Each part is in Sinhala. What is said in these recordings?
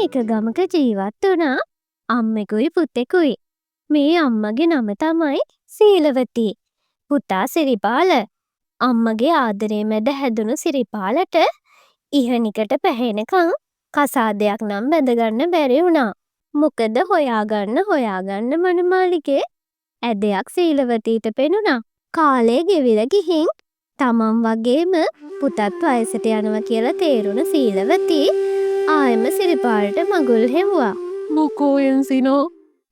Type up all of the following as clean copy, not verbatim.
එක ගමක ජීවත් වුණා අම්මෙකුයි පුතෙකුයි. මේ අම්මගේ නම තමයි සීලවතී. පුතා සිරිපාල. අම්මගේ ආදරේ මැද හැදුණු සිරිපාලට ඉහනිකට පැහෙනකම් කසාදයක් නම් බැඳගන්න බැරි වුණා. මොකද හොයාගන්න මනමාලිගේ ඇදයක් සීලවතීට පෙනුණා. කාලේ ගෙවිලා ගිහින් තමන් වගේම පුතත් වයසට යනවා කියලා තේරුණ සීලවතී ආයෙම සිරිපාලට මගුල් හෙව්වා. මොකෝ එන්සිනෝ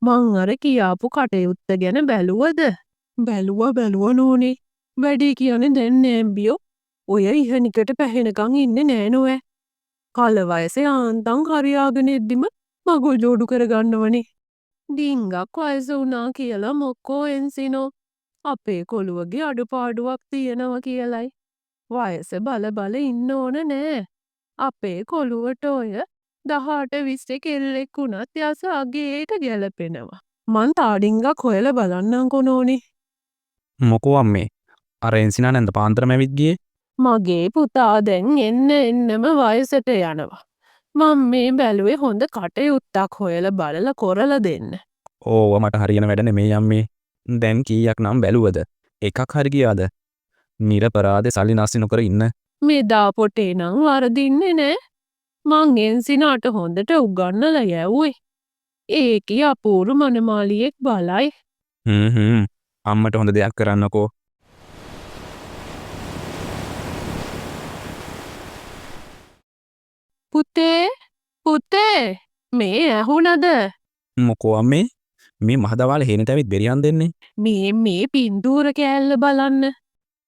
මං අර කියාපු කටයුත්ත ගැන බැලුවද? බැලුවා නෝනේ. වැඩේ කියන්නේ දැන් නෑම්බියෝ. ඔය ඉහනිකට පැහෙනකං ඉන්නේ නෑ නොවැ. කල වයසේ ආන්තං හරියාගෙන එද්දිම මගුල් ජෝඩු කරගන්නවනේ. ඩිංගක් වයස වුණා කියලා මොකෝ එන්සිනෝ. අපේ කොළුවගේ අඩුපාඩුවක් තියෙනවා කියලයි. වයස බල ඉන්න ඕන නෑ. අපේ කොළුවට ඔය 18-20 කෙල්ලෙක් වුණත් යස අගේට ගැලපෙනවා. මං තාඩිංගක් හොයලා බලන්නම්කො නෝනේ. මොකෝ අම්මේ අර එන්සිනා නැන්ද පාන්තරම ඇවිත් ගියේ? මගේ පුතා දැන් එන්නම වයසට යනවා. මං මේ බැලුවේ හොඳ කටයුත්තක් හොයලා බලලා කරලා දෙන්න. ඕව මට හරියන වැඩ නෙමෙයි අම්මේ. දැන් කීයක් නම් බැලුවද? එකක් හරි ගියාද? නිරපරාදේ සල්ලි නාස්ති නොකර ඉන්න. මෙදා පොටේ නම් වරදින්නේ නෑ. මං එන්සිනාට හොඳට උගන්නලා යැව්වේ. ඒකී අපූරු මනමාලියෙක් බලයි. අම්මට හොඳ දෙයක් කරන්නකෝ. පුතේ මේ ඇහුණද? මොකෝ අම්මේ මේ මහදවාල හේනට ඇවිත් බෙරියන් දෙන්නේ? මේ පින්තූර කෑල්ල බලන්න.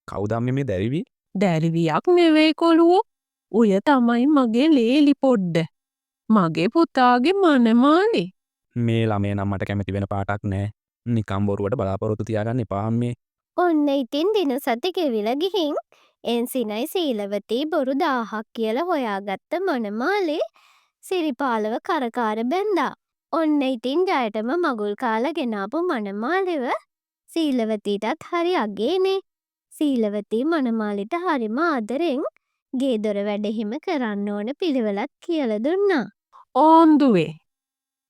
කවුද අම්මේ මේ දැරිවි? දැරිවියක් නෙවෙයි කොළුවෝ. ඔය තමයි මගේ ලේලි පොඩ්ඩ. මගේ පුතාගේ මනමාලි. මේ ළමේ නම් මට කැමති වෙන පාටක් නෑ. නිකම් බොරුවට බලාපොරොත්තු තියාගන්න එපා අම්මේ. ඔන්න ඉතින් දින සති ගෙවිලා ගිහින් එන්සිනයි සීලවතී බොරු 1000ක් කියලා හොයාගත්ත මනමාලේ සිරිපාලව කරකාර බැන්දා. ඔන්න ඉතින් ජයටම මගුල් කාලා ගෙනාපු මනමාලෙව සීලවතීටත් හරි අගේනේ. සීලවතී මනමාලිට හරිම ආදරෙන් ගේ දොර වැඩ හිම කරන්න ඕන පිළිවෙලක් කියලා දුන්නා. ඕන්දුවේ.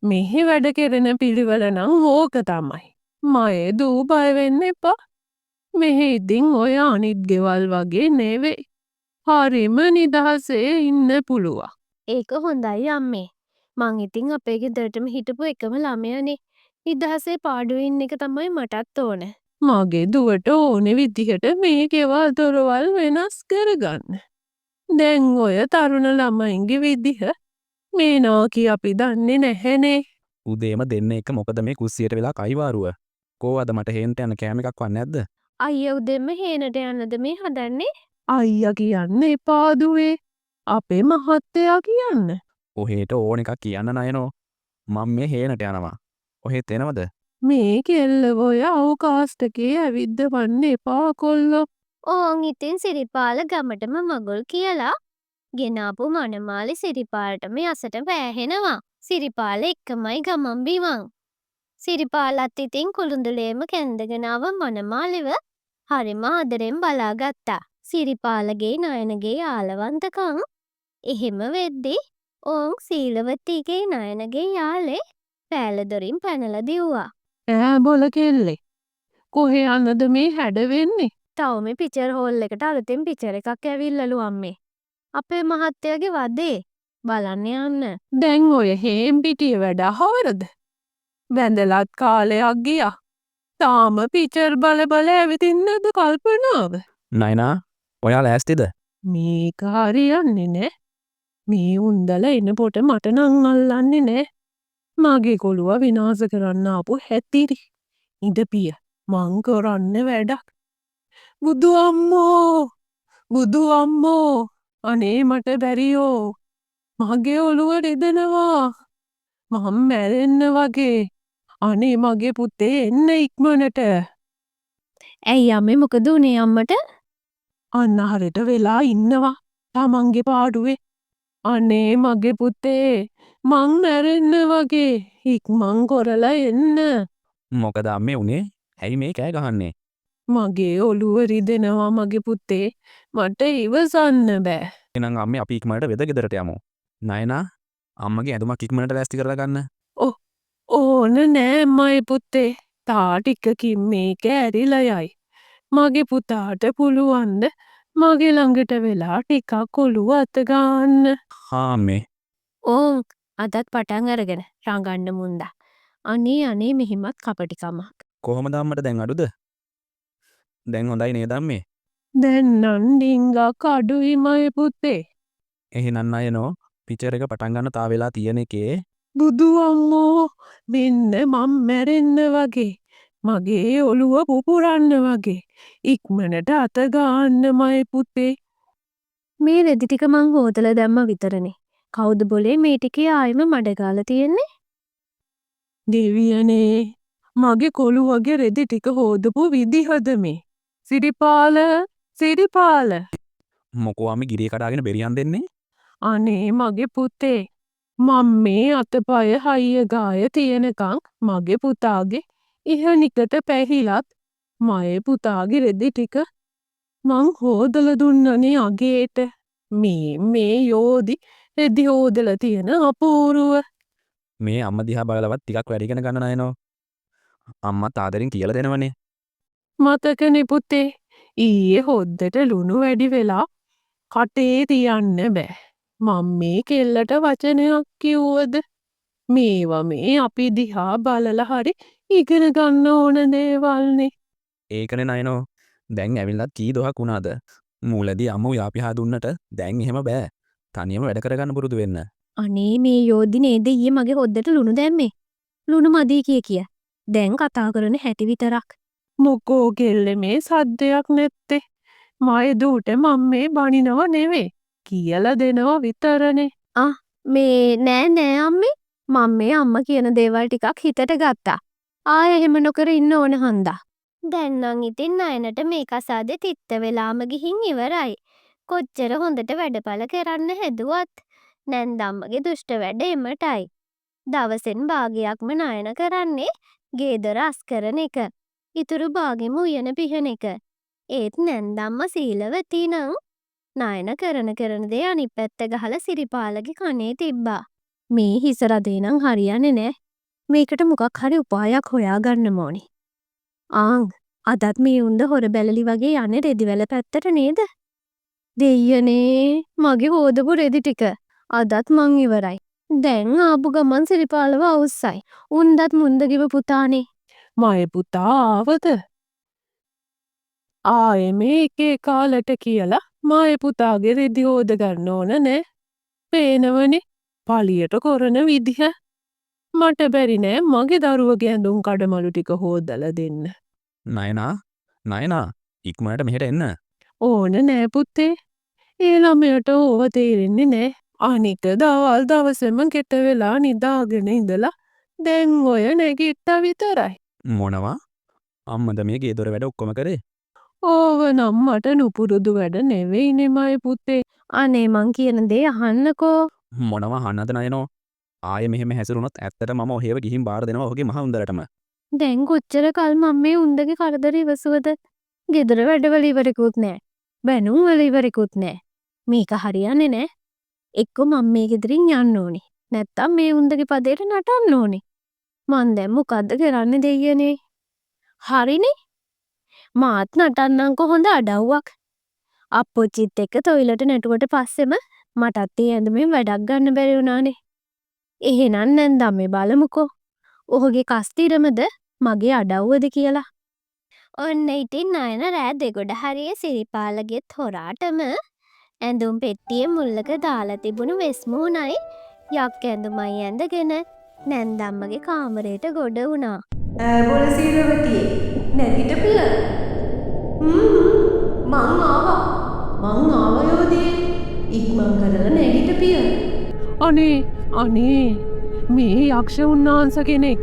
මෙහි වැඩ කෙරෙන පිළිවෙල නම් ඕක තමයි. මයේ දූ බය වෙන්න එපා. මෙහි ඉතින් ඔය අනිත් ගෙවල් වගේ නෙවෙයි. හරිම නිදහසේ ඉන්න පුළුවන්. ඒක හොඳයි අම්මේ. මං ඉතින් අපේ ගෙදරටම හිටපු එකම ළමයානේ. නිදහසේ පාඩුවේ ඉන්න එක තමයි මටත් ඕන. මගේ දුවට ඕනෙ විදිහට මේ ගෙවල් දොරවල් වෙනස් කරගන්න. දැන් ඔය තරුණ ළමයින්ගේ විදිහ මේ නාකි අපි දන්නේ නැහැනේ. උදේම දෙන්න එක මොකද මේ කුස්සියට වෙලා කයිවාරුව? කෝවද මට හේන්ට යන කෑම එකක් වන්නේ නැද්ද? අයියා උදෙන්ම හේනට යන්නද මේ හදන්නේ? අයියා කියන්න එපා දුවේ. අපේ මහත්තයා කියන්න. ඔහෙට ඕන එකක් කියන්න නයනෝ. මම මේ හේනට යනවා. ඔහෙත් එනවද? මේ කෙල්ලව ඔය අවකාස්ටකේ ඇවිද්ද වන්න එපා කොල්ලෝ. ඕන් ඉතින් සිරිපාල ගමටම මගුල් කියලා ගෙනාපු මනමාලි සිරිපාලටම යසට පෑහෙනවා. සිරිපාල එක්කමයි ගමන් බිමන්. සිරිපාලත් ඉතින් කුළුඳුලේම කැන්දගෙන ආව මනමාලිව හරිම ආදරෙන් බලාගත්තා. සිරිපාලගේ නයනගේ ආලවන්තකම් එහෙම වෙද්දි ඕන් සීලවතීගේ නයනගේ යාලේ පෑලදොරින් පැනලා දිව්වා. ඈ බොල කෙල්ලේ. කොහේ යන්නද මේ හැඩවෙන්නේ? තවම පිචර් හෝල් එකට අලුතෙන් පිචර් එකක් ඇවිල්ලලු අම්මේ. අපේ මහත්තයාගේ වදේ බලන්න යන්න. දැන් ඔය හේම් පිටිය වැඩ අහවරද? වැඳලත් කාලයක් ගියා. තාම පිචර් බල ඇවිතින්නද කල්පනාව? නයනා ඔයා ලෑස්තිද? මේක හරියන්නේ නෑ. මේ උන්දල එනපොට මට නං අල්ලන්නේ නෑ. මගේ කොළුව විනාශ කරන්න ආපු හැතිරි. ඉඳපිය මං කරන්න වැඩක්. බුදු අම්මෝ අනේ මට බැරියෝ. මගේ ඔළුව රිදෙනවා. මම මැරෙන්න වගේ. අනේ මගේ පුතේ එන්න ඉක්මනට. ඇයි අම්මේ මොකද උනේ අම්මට? අන්න හරියට වෙලා ඉන්නවා තමන්ගේ පාඩුවේ. අනේ මගේ පුතේ මං මැරෙන්න වගේ. ඉක්මන් කරලා එන්න. මොකද අම්මේ උනේ? ඇයි මේ කෑ ගහන්නේ? මගේ ඔළුව රිදෙනවා මගේ පුතේ. මට ඉවසන්න බෑ. එහෙනම් අම්මේ අපි ඉක්මනට වෙද ගෙදරට යමු. නයනා අම්මගේ ඇඳුමක් ඉක්මනට ලෑස්ති කරලා ගන්න. ඕන නෑ මයි පුත්තේ. තා ටිකකින් මේක ඇරිලා යයි. මගේ පුතාට පුළුවන්ද මගේ ළඟට වෙලා ටිකක් ඔළුව අත ගන්න. හා අම්මේ. ඕන් අදත් පටන් අරගෙන රඟන්න මුන්දා. අනේ මෙහිමත් කපටිකමක්. කොහොමද අම්මට දැන් අඩුද? දැන් හොඳයි නේද අම්මේ? දැන් නම් ඩිංගක් අඩුයි මයි පුතේ. එහෙනම් අයනෝ පිචර් එක පටන් ගන්න තා වෙලා තියෙන එකේ බුදු අම්මෝ මෙන්න මං මැරෙන්න වගේ. මගේ ඔළුව පුපුරන්න වගේ. ඉක්මනට අත ගන්න මයි පුතේ. මේ රෙදි ටික මං හොදලා දැම්ම විතරනේ. කවුද බොලේ මේ ටිකේ ආයෙම මඩ ගාලා තියෙන්නේ? දෙවියනේ මගේ කොළුවගේ රෙදි ටික හෝදපු විදිහද මේ. සිරිපාල මොකෝ අම්මේ ගිරිය කඩාගෙන බෙරියන් දෙන්නේ? අනේ මගේ පුතේ මම මේ අතපය හයිය ගාය තියෙනකං මගේ පුතාගේ ඉහනිකට පැහිලත් මයේ පුතාගේ රෙදි ටික මං හෝදල දුන්නනේ අගේට. මේ යෝදි රෙදි හෝදල තියෙන අපූරුව. මේ අම්ම දිහා බලලවත් ටිකක් වැඩි ඉගෙන ගන්න නයනෝ. අම්මත් ආදරෙන් කියලා දෙනවනේ. මතකනේ පුතේ ඊයේ හොද්දට ලුණු වැඩි වෙලා කටේ තියන්න බෑ. මං මේ කෙල්ලට වචනයක් කිව්වද? මේවා මේ අපි දිහා බලලා හරි ඉගෙන ගන්න ඕන දේවල්නේ. ඒකනේ නයනෝ. දැන් ඇවිල්ලත් කී දොහක් වුණාද? මූලදී අම්මෝ යාපිහා දුන්නට දැන් එහෙම බෑ. තනියම වැඩ කරගන්න පුරුදු වෙන්න. අනේ මේ යෝධි නේද ඊයේ මගේ හොද්දට ලුණු දැම්මේ. ලුණු මදි කිය. දැන් කතා කරන හැටි විතරක්. මොකෝ කෙල්ලේ මේ සද්දයක් නැත්තේ. මයේ දූට මම මේ බනිනව නෙවෙයි. කියලා දෙනවා විතරනේ. මේ නෑ අම්මේ. මම මේ අම්මා කියන දේවල් ටිකක් හිතට ගත්තා. ආයෙ එහෙම නොකර ඉන්න ඕන හන්දා. දැන් නම් ඉතින් නයනට මේ කසාදේ තිත්ත වෙලාම ගිහින් ඉවරයි. කොච්චර හොඳට වැඩපල කරන්න හැදුවත් නැන්දම්මගේ දුෂ්ට වැඩ එමටයි. දවසෙන් භාගයක්ම නයන කරන්නේ ගේදොර අස් කරන එක. ඉතුරු භාගෙම උයන පිහන එක. ඒත් නැන්දම්ම සීලවතී නම් නයන කරන දේ අනිත් පැත්ත ගහලා සිරිපාලගේ කනේ තිබ්බා. මේ හිස රදේ නම් හරියන්නේ නෑ. මේකට මොකක් හරි උපායක් හොයාගන්න ඕනි. අදත් මේ උන්ද හොර බැලලි වගේ යන්නේ රෙදිවැල පැත්තට නේද? දෙයියනේ මගේ හොදපු රෙදි ටික අදත් මං ඉවරයි. දැන් ආපු ගමන් සිරිපාලව අවුස්සයි. උන්දත් මුන්දගිව පුතානේ. මයේ පුතා ආවද? ආයේ මේකේ කාලට කියලා මයේ පුතාගේ රෙදි හොද ගන්න ඕන නෑ. පේනවනේ පලියට කරන විදිහ. මට බැරි නෑ මගේ දරුවගේ ඇඳුම් කඩමලු ටික හොදලා දෙන්න. නයනා ඉක්මනට මෙහෙට එන්න. ඕන නෑ පුත්තේ. ඒ ළමයට ඕව තේරෙන්නේ නෑ. අනික දවසෙම කෙට වෙලා නිදාගෙන ඉඳලා දැන් ඔය නැගිට්ටා විතරයි. මොනවා? අම්මද මේ ගේදොර වැඩ ඔක්කොම කරේ? ඕව නම් මට නුපුරුදු වැඩ නෙවෙයිනේ මයි පුතේ. අනේ මං කියන දේ අහන්නකෝ. මොනවා අහන්නද නයනෝ? ආයෙ මෙහෙම හැසිරුණොත් ඇත්තට මම ඔහෙව ගිහින් බාර දෙනවා ඔහුගේ මහ උන්දරටම. දැන් කොච්චර කල් මම මේ උන්දගේ කරදර ඉවසුවද? ගෙදර වැඩවල ඉවරෙකුත් නෑ. බැනුම් වල ඉවරෙකුත් නෑ. මේක හරියන්නේ නෑ. එක්ක මම මේ ගෙදරින් යන්න ඕනි. නැත්තම් මේ උන්දගේ පදේට නටන්න ඕනි. මං දැන් මොකද්ද කරන්නේ දෙයියනේ? හරිනේ. මාත් නටන්නම්කො හොඳ අඩව්වක්. අප්පොච්චිත් එක්ක තොইলට නැටුවට පස්සෙම මටත් ඒ ඇඳුමෙන් වැඩක් ගන්න බැරි වුණානේ. එහෙනම් නැන්දම් මේ බලමුකෝ. ඔහුගේ කස්තිරමද මගේ අඩව්වද කියලා. ඔන්න ඉතින් නයන රෑ දෙගොඩ හරියේ සිරිපාලගෙත් හොරාටම ඇඳුම් පෙට්ටියේ මුල්ලක දාලා තිබුණු වෙස්මුණයි යක් ඇඳුමයි ඇඳගෙන නැන්දම්මගේ කාමරයට ගොඩ වුණා. බොල සීලවතියේ නැගිටපිය. මං ආවා යෝදී. ඉක්මන් කරලා නැගිටපිය. අනේ මේ යක්ෂ උන්නාන්ස කෙනෙක්.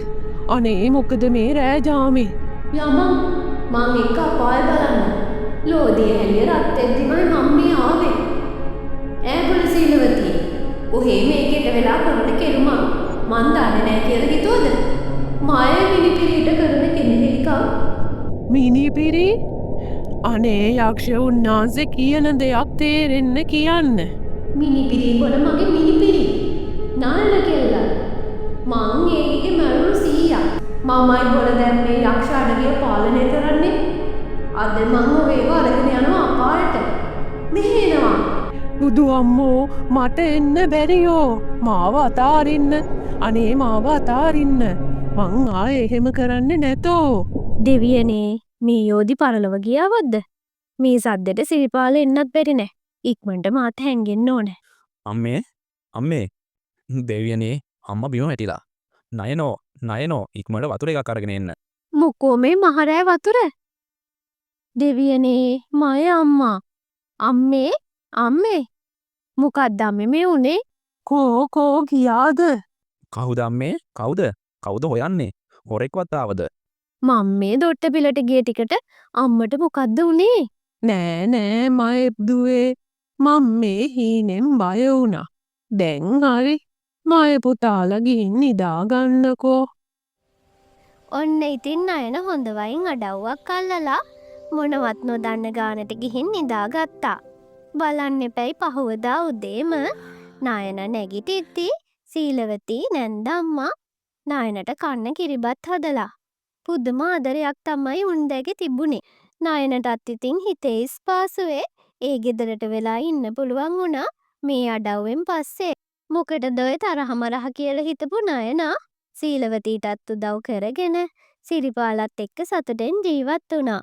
අනේ මොකද මේ රෑ ජාමේ. යමං මං එක්ක අපාය බලන්න. ලෝදිය හැලිය රත් එද්දිමයි මම මේ ආවේ. බොල සීලවතියේ ඔහේ මේකෙට වෙලා කරන කෙරුමක් මං දන්නේ නැහැ කියලා හිතුවද? මාය මිනිපිරිට කරන කෙනෙහිකම්. මිනිපිරි? අනේ යක්ෂ උන්නාන්සේ කියන දෙයක් තේරෙන්න කියන්න. මිනිපිරි බොල මගේ මිනිපිරි. නායන කෙල්ලා. මං ඒකේ මරුණු 100ක්. මමයි බොල දැන් මේ යක්ෂ අඩවිය පාලනය කරන්නේ. අද මං ඔයව අරගෙන යනවා අපායට. මෙහෙ එනවා. බුදු අම්මෝ මට එන්න බැරියෝ මාව අතාරින්න අනේ මාව අතාරින්න මං ආයේ එහෙම කරන්නේ නැතෝ දෙවියනේ මේ යෝධි පරලව ගියාවද්ද? මේ සද්දෙට සිරිපාල එන්නත් බැරි නෑ. ඉක්මනට මාත් හැංගෙන්න ඕනේ. අම්මේ දෙවියනේ අම්ම බිම වැටිලා. නයනෝ ඉක්මට වතුර එකක් අරගෙන එන්න. මොකෝ මේ මහරෑ වතුර? දෙවියනේ මය අම්මා. අම්මේ මොකක්ද අම්මේ මේ උනේ? කෝ ගියාද කවුද අම්මේ? කවුද හොයන්නේ? හොරෙක්වත් ආවද? මම මේ දොට්ට පිලට ගිය ටිකට අම්මට මොකද්ද උනේ? නෑ මයබ්දුවේ මං මේ හීනෙන් බය වුණා දැන් හරි මය පුතාලා ගිහින් නිදාගන්නකෝ ඔන්න ඉතින් අයන හොඳ වයින් අඩව්වක් අල්ලලා මොනවත් නොදන්න ගානට ගිහින් නිදාගත්තා. බලන්න එපැයි පහුවදා උදේම නායන නැගිටිද්දි සීලවතී නැන්දම්මා නායනට කන්න කිරිබත් හදලා. පුදුම ආදරයක් තමයි උන්දැගේ තිබුණේ. නායනටත් ඉතින් හිතේ ස්පාසුවේ ඒ ගෙදරට වෙලා ඉන්න පුළුවන් වුණා මේ අඩව්වෙන් පස්සේ. මොකටද ඔය තරහමරහ කියලා හිතපු නායනා සීලවතීටත් උදව් කරගෙන සිරිපාලත් එක්ක සතුටෙන් ජීවත් වුණා.